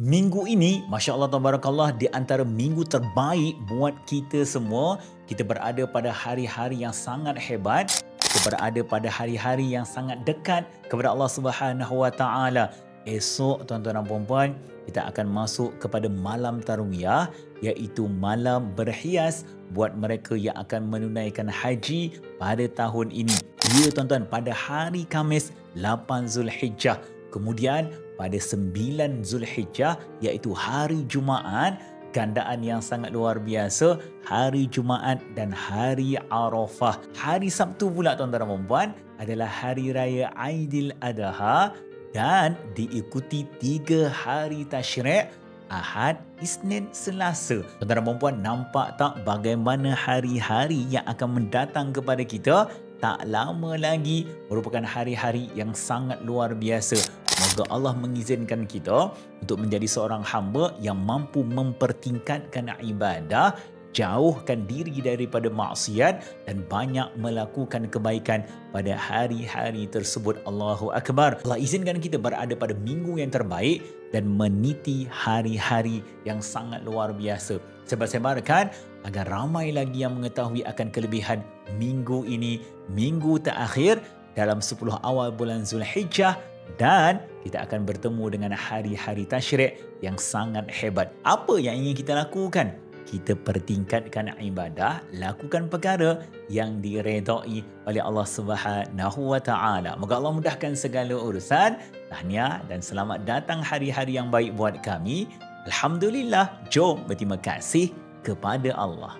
Minggu ini, Masya Allah Tabarakallah, di antara minggu terbaik buat kita semua. Kita berada pada hari-hari yang sangat hebat. Kita berada pada hari-hari yang sangat dekat kepada Allah Subhanahu Wa Taala. Esok, tuan-tuan dan puan-puan, kita akan masuk kepada malam Tarwiyah, iaitu malam berhias buat mereka yang akan menunaikan haji pada tahun ini. Ya, tuan-tuan, pada hari Khamis 8 Zulhijjah. Kemudian pada 9 Zulhijjah, iaitu hari Jumaat, gandaan yang sangat luar biasa, hari Jumaat dan hari Arafah. Hari Sabtu pula, tuan-tuan dan puan-puan, adalah hari raya Aidil Adha dan diikuti 3 hari tasyrik, Ahad, Isnin, Selasa. Tuan-tuan dan puan-puan, nampak tak bagaimana hari-hari yang akan mendatang kepada kita tak lama lagi merupakan hari-hari yang sangat luar biasa. Moga Allah mengizinkan kita untuk menjadi seorang hamba yang mampu mempertingkatkan ibadah, jauhkan diri daripada maksiat dan banyak melakukan kebaikan pada hari-hari tersebut. Allahu Akbar. Allah izinkan kita berada pada minggu yang terbaik dan meniti hari-hari yang sangat luar biasa. Sebar-sebarkan agar ramai lagi yang mengetahui akan kelebihan minggu ini, minggu terakhir dalam 10 awal bulan Zulhijjah, dan kita akan bertemu dengan hari-hari tasyrik yang sangat hebat. Apa yang ingin kita lakukan? Kita pertingkatkan ibadah, lakukan perkara yang diredai oleh Allah Subhanahu Wa Taala. Moga Allah mudahkan segala urusan. Tahniah dan selamat datang hari-hari yang baik buat kami. Alhamdulillah, jom berterima kasih kepada Allah.